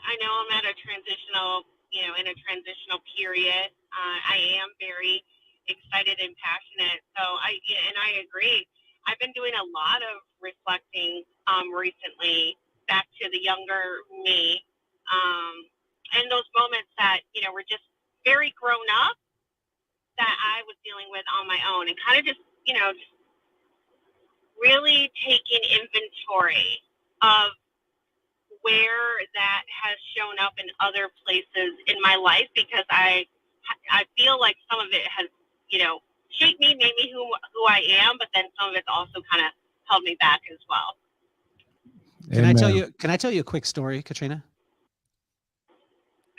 I know I'm at a transitional, in a transitional period. I am very excited and passionate. So I agree. I've been doing a lot of reflecting recently back to the younger me, and those moments that were just very grown up that I was dealing with on my own, and kind of just really taking inventory of where that has shown up in other places in my life, because I feel like some of it has, shaped me, made me who I am, but then some of it's also kind of held me back as well. Can I tell you a quick story, Katrina?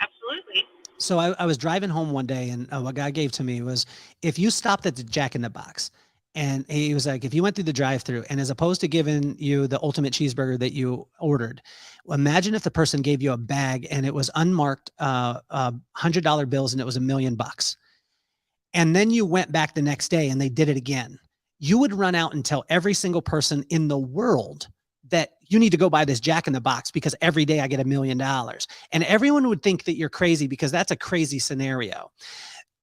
Absolutely. So I was driving home one day, and what God gave to me was, if you stopped at the Jack in the Box, and he was like, if you went through the drive-through, and as opposed to giving you the ultimate cheeseburger that you ordered, imagine if the person gave you a bag and it was unmarked $100 bills, and it was $1 million. And then you went back the next day and they did it again. You would run out and tell every single person in the world that you need to go buy this Jack in the Box, because every day I get $1 million. And everyone would think that you're crazy, because that's a crazy scenario.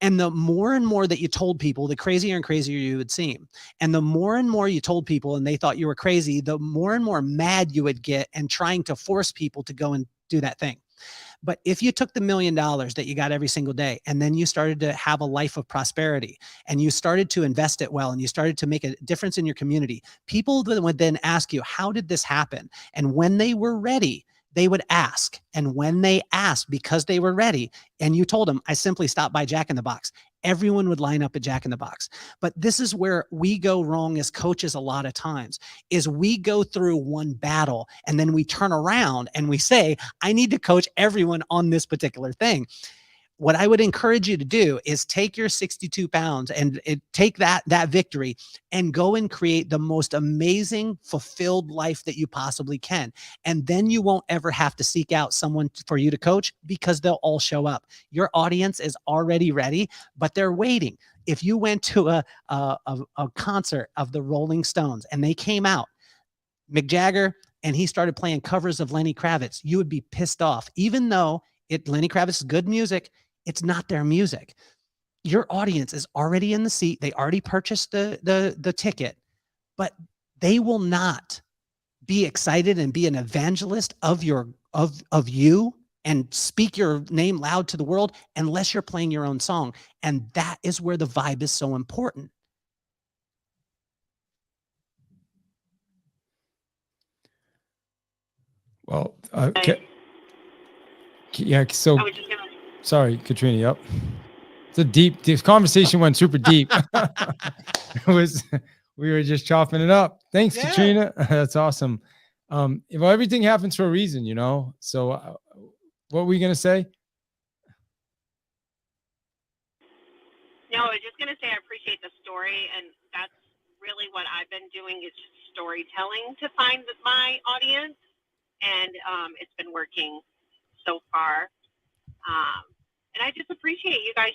And the more and more that you told people, the crazier and crazier you would seem. And the more and more you told people and they thought you were crazy, the more and more mad you would get, and trying to force people to go and do that thing. But if you took the $1 million that you got every single day, and then you started to have a life of prosperity, and you started to invest it well, and you started to make a difference in your community, people would then ask you, how did this happen? And when they were ready, they would ask. And when they asked, because they were ready, and you told them, I simply stopped by Jack in the Box, everyone would line up at Jack in the Box. But this is where we go wrong as coaches a lot of times, is we go through one battle and then we turn around and we say, I need to coach everyone on this particular thing. What I would encourage you to do is take your 62 pounds and take that victory and go and create the most amazing, fulfilled life that you possibly can. And then you won't ever have to seek out someone for you to coach, because they'll all show up. Your audience is already ready, but they're waiting. If you went to a concert of the Rolling Stones and they came out, Mick Jagger, and he started playing covers of Lenny Kravitz, you would be pissed off. Even though Lenny Kravitz is good music, it's not their music. Your audience is already in the seat. They already purchased the ticket, but they will not be excited and be an evangelist of you and speak your name loud to the world unless you're playing your own song. And that is where the vibe is so important. Well, yeah. So sorry, Katrina. Yep. This conversation went super deep. We were just chopping it up. Thanks, yeah. Katrina. That's awesome. Well, everything happens for a reason, you know? So what were we going to say? No, I was just going to say, I appreciate the story. And that's really what I've been doing, is just storytelling to find my audience. And it's been working so far. And I just appreciate you guys,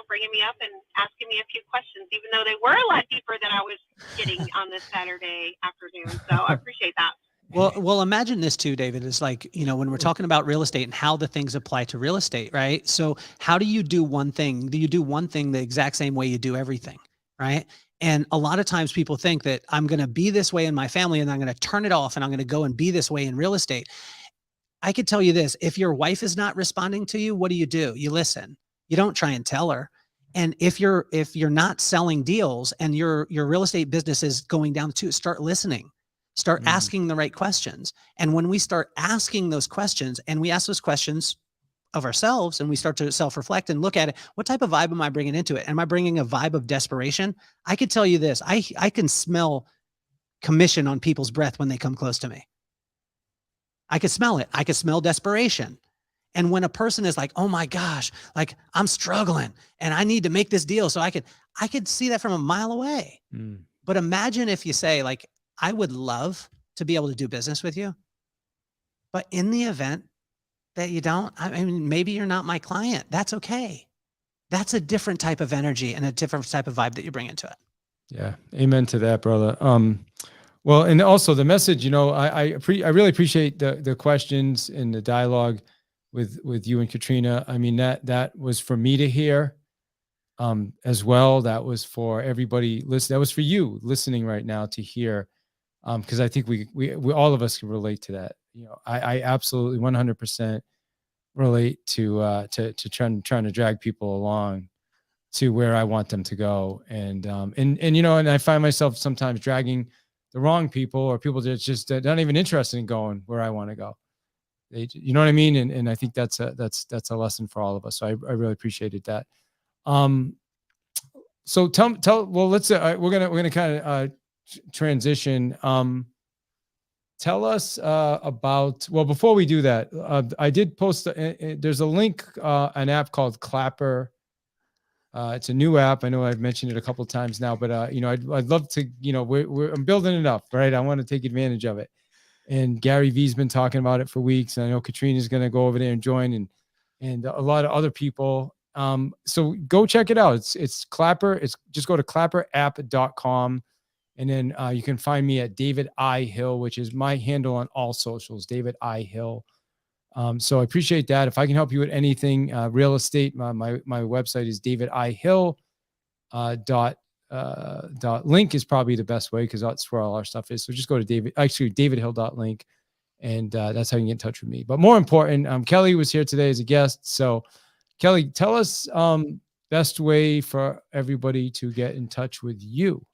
bringing me up and asking me a few questions, even though they were a lot deeper than I was getting on this Saturday afternoon. So I appreciate that. Well, imagine this too, David, is like, when we're talking about real estate and how the things apply to real estate, right? So how do you do one thing? Do you do one thing the exact same way you do everything, right? And a lot of times people think that I'm going to be this way in my family and I'm going to turn it off and I'm going to go and be this way in real estate. I could tell you this: if your wife is not responding to you, what do? You listen. You don't try and tell her. And if you're not selling deals and your real estate business is going down to, start listening, start asking the right questions. And when we start asking those questions, and we ask those questions of ourselves, and we start to self-reflect and look at it, what type of vibe am I bringing into it? Am I bringing a vibe of desperation? I could tell you this: I can smell commission on people's breath when they come close to me. I could smell it. I could smell desperation. And when a person is like, oh my gosh, like I'm struggling and I need to make this deal, so I could see that from a mile away. But imagine if you say, like, I would love to be able to do business with you, but in the event that you don't, I mean, maybe you're not my client. That's okay. That's a different type of energy and a different type of vibe that you bring into it. Yeah. Amen to that, brother. Well, and also the message, I really appreciate the questions and the dialogue with you and Katrina. I mean, that was for me to hear as well. That was for everybody listening. That was for you listening right now to hear, because I think we all of us can relate to that. I absolutely 100% relate to trying to drag people along to where I want them to go, and I find myself sometimes dragging the wrong people, or people that just not even interested in going where I want to go. You know what I mean? And I think that's a lesson for all of us. So I really appreciated that. So well, let's we're gonna kind of transition. Tell us about, well, before we do that, I did post, there's a link, an app called Clapper. It's a new app. I know I've mentioned it a couple of times now, but I'd love to, I'm building it up, right? I want to take advantage of it. And Gary Vee's been talking about it for weeks. And I know Katrina's going to go over there and join, and a lot of other people. So go check it out. It's Clapper. Just go to clapperapp.com. And then you can find me at David I. Hill, which is my handle on all socials, David I. Hill. So I appreciate that. If I can help you with anything, real estate, my website is davidihill .link is probably the best way, because that's where all our stuff is. So just go to davidhill.link, and that's how you can get in touch with me. But more important, Kelly was here today as a guest. So Kelly, tell us best way for everybody to get in touch with you.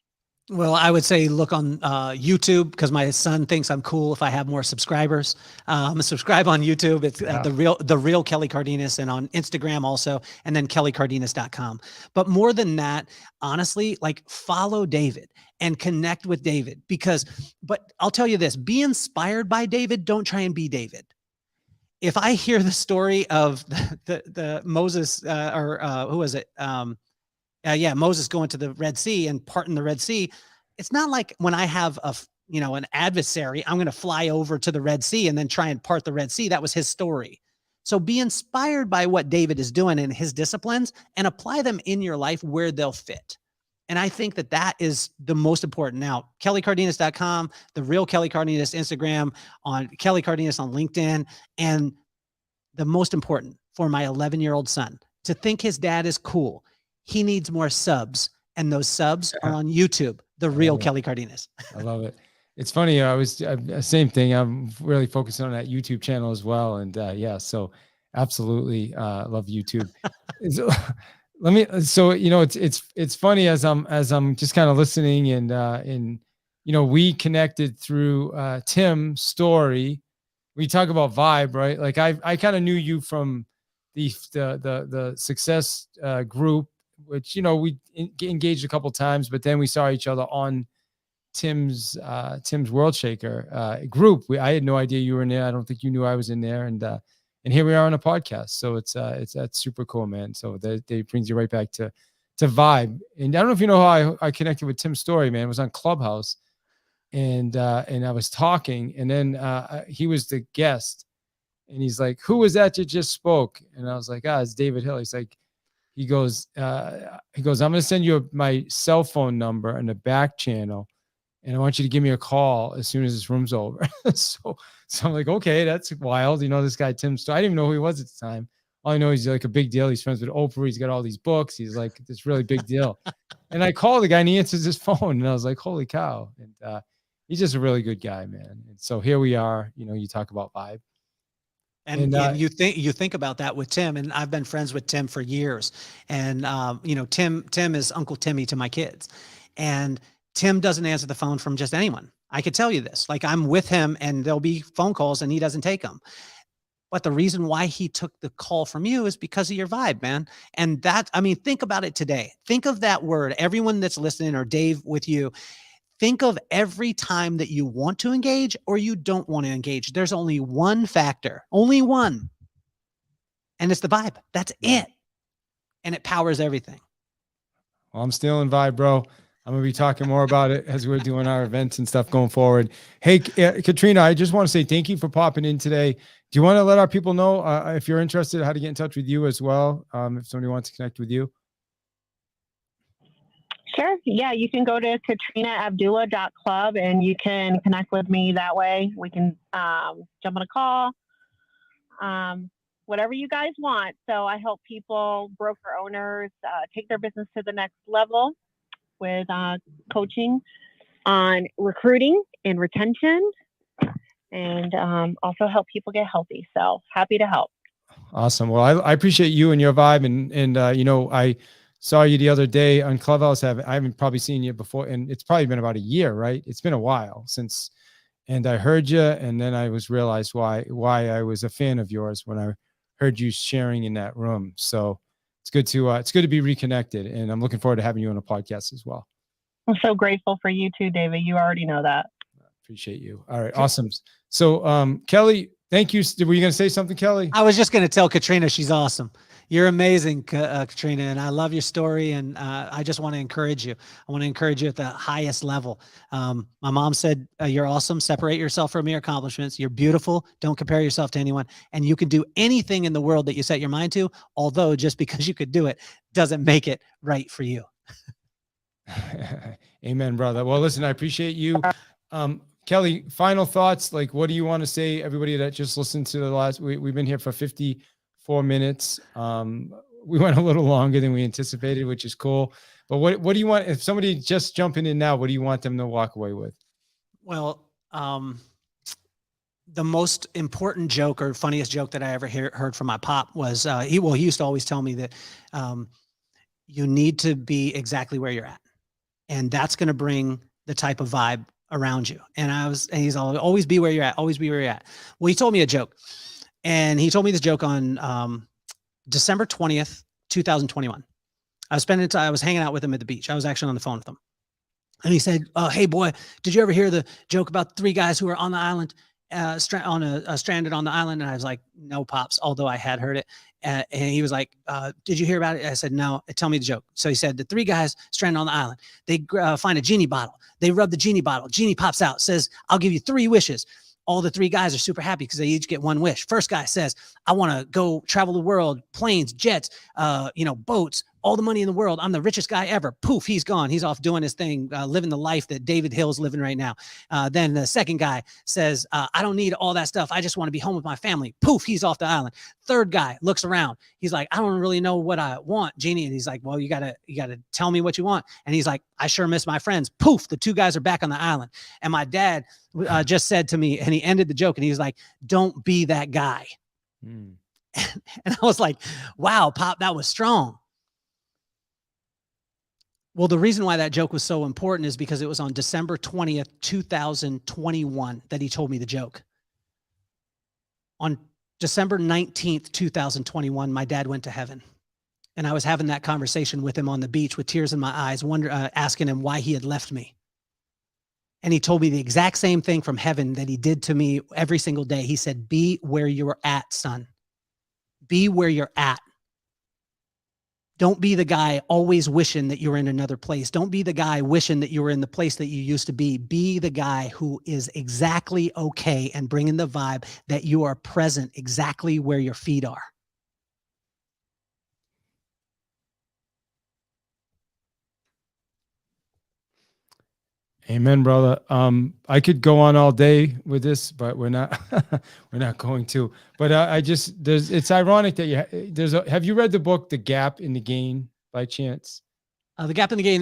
Well, I would say look on YouTube, because my son thinks I'm cool if I have more subscribers. Subscribe on YouTube. It's the real Kelly Cardenas, and on Instagram also, and then kellycardenas.com. But more than that, honestly, like follow David and connect with David, but I'll tell you this, be inspired by David. Don't try and be David. If I hear the story of the Moses who was it? Moses going to the Red Sea and parting the Red Sea. It's not like when I have an adversary, I'm going to fly over to the Red Sea and then try and part the Red Sea. That was his story. So be inspired by what David is doing in his disciplines and apply them in your life where they'll fit. And I think that is the most important. Now, kellycardenas.com, the real Kelly Cardenas Instagram, on Kelly Cardenas on LinkedIn, and the most important for my 11-year-old son to think his dad is cool. He needs more subs, and those subs are on YouTube, the real Kelly Cardenas. I love it. It's funny. Same thing. I'm really focusing on that YouTube channel as well. And so absolutely love YouTube. It's funny as I'm just kind of listening and we connected through Tim's story. We talk about vibe, right? Like I kind of knew you from the success group, which we engaged a couple times, but then we saw each other on Tim's World Shaker group. I had no idea you were in there. I don't think you knew I was in there, and here we are on a podcast. So that's super cool, man. So that brings you right back to vibe. And I don't know if you know how I connected with Tim's story, man. It was on Clubhouse, and I was talking, and then he was the guest, and he's like, "Who was that just spoke?" And I was like, "It's David Hill." He's like, he goes, "I'm going to send you my cell phone number in the back channel, and I want you to give me a call as soon as this room's over." so I'm like, okay, that's wild. This guy, Tim, I didn't even know who he was at the time. All I know he's like a big deal. He's friends with Oprah. He's got all these books. He's like this really big deal. And I call the guy and he answers his phone, and I was like, holy cow. And he's just a really good guy, man. And so here we are, you talk about vibe. And you think about that with Tim, and I've been friends with Tim for years. And Tim is Uncle Timmy to my kids. And Tim doesn't answer the phone from just anyone. I could tell you this, like I'm with him and there'll be phone calls and he doesn't take them. But the reason why he took the call from you is because of your vibe, man. And think about it today. Think of that word, everyone that's listening, or Dave with you. Think of every time that you want to engage or you don't want to engage. There's only one factor, only one. And it's the vibe. That's it. And it powers everything. Well, I'm still in vibe, bro. I'm going to be talking more about it as we're doing our events and stuff going forward. Hey, Katrina, I just want to say thank you for popping in today. Do you want to let our people know if you're interested, how to get in touch with you as well? If somebody wants to connect with you. Sure. Yeah, you can go to katrinaabdullah.club and you can connect with me that way. We can jump on a call, whatever you guys want. So I help people, broker owners, take their business to the next level with coaching on recruiting and retention, and also help people get healthy. So happy to help. Awesome. Well, I appreciate you and your vibe. And I saw you the other day on Clubhouse. I haven't probably seen you before, and it's probably been about a year, right? It's been a while since, and I heard you, and then I realized why I was a fan of yours when I heard you sharing in that room. So it's good to be reconnected, and I'm looking forward to having you on a podcast as well. I'm so grateful for you too, David. You already know that. Appreciate you. All right. Awesome. So, Kelly, thank you. Were you going to say something, Kelly? I was just going to tell Katrina she's awesome. You're amazing, Katrina, and I love your story. And I just want to encourage you. I want to encourage you at the highest level. My mom said, you're awesome. Separate yourself from your accomplishments. You're beautiful. Don't compare yourself to anyone. And you can do anything in the world that you set your mind to, although just because you could do it doesn't make it right for you. Amen, brother. Well, listen, I appreciate you. Kelly, final thoughts. Like, what do you want to say? Everybody that just listened to the last, we've been here for 54 minutes. We went a little longer than we anticipated, which is cool. But what do you want, if somebody just jumping in now, what do you want them to walk away with? Well, the most important joke or funniest joke that I ever heard from my pop was, he used to always tell me that you need to be exactly where you're at. And that's going to bring the type of vibe around you. And he's always be where you're at. Always be where you're at. Well, he told me a joke, and he told me this joke on December 20th, 2021. I was hanging out with him at the beach. I was actually on the phone with him. And he said, hey boy, did you ever hear the joke about 3 guys who were on the island, stranded on the island? And I was like, no, Pops, although I had heard it. And he was like, did you hear about it? I said, no, tell me the joke. So he said, the 3 guys stranded on the island, they find a genie bottle. They rub the genie bottle. Genie pops out, says, I'll give you 3 wishes. All the 3 guys are super happy because they each get 1 wish. First guy says, I want to go travel the world, planes, jets, boats, all the money in the world. I'm the richest guy ever. Poof, he's gone. He's off doing his thing, living the life that David Hill's living right now. Then the second guy says, I don't need all that stuff. I just want to be home with my family. Poof, he's off the island. Third guy looks around. He's like, I don't really know what I want, Genie. And he's like, well, you gotta tell me what you want. And he's like, I sure miss my friends. Poof, the 2 guys are back on the island. And my dad just said to me, and he ended the joke, and he was like, don't be that guy. And I was like, wow, Pop, that was strong. Well, the reason why that joke was so important is because it was on December 20th, 2021 that he told me the joke. On December 19th, 2021, my dad went to heaven. And I was having that conversation with him on the beach with tears in my eyes, asking him why he had left me. And he told me the exact same thing from heaven that he did to me every single day. He said, be where you're at, son. Be where you're at. Don't be the guy always wishing that you're in another place. Don't be the guy wishing that you were in the place that you used to be. Be the guy who is exactly okay and bringing the vibe that you are present exactly where your feet are. Amen, brother. I could go on all day with this, but we're not. We're not going to. But it's ironic that have you read the book The Gap in the Gain by chance? The Gap in the Gain,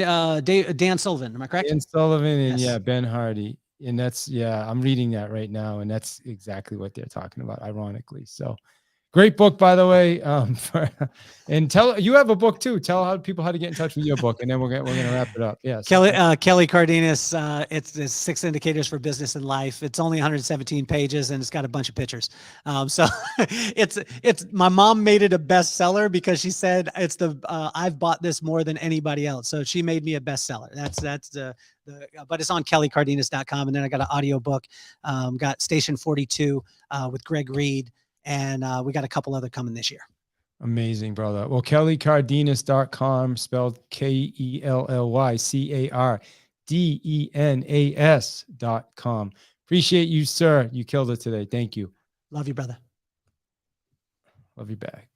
Dan Sullivan. Am I correct? Dan Sullivan and yes. Ben Hardy, and I'm reading that right now, and that's exactly what they're talking about, ironically. So. Great book, by the way. And you have a book too. Tell how to get in touch with your book, and then we're gonna wrap it up. Yeah, Kelly Cardenas. It's 6 indicators for business and life. It's only 117 pages, and it's got a bunch of pictures. So it's my mom made it a bestseller because she said I've bought this more than anybody else. So she made me a bestseller. But it's on kellycardenas.com, and then I got an audio book. Got Station 42 with Greg Reed. And we got a couple other coming this year. Amazing, brother. Well, kellycardenas.com, spelled KELLYCARDENAS.com. Appreciate you, sir. You killed it today. Thank you. Love you, brother. Love you back.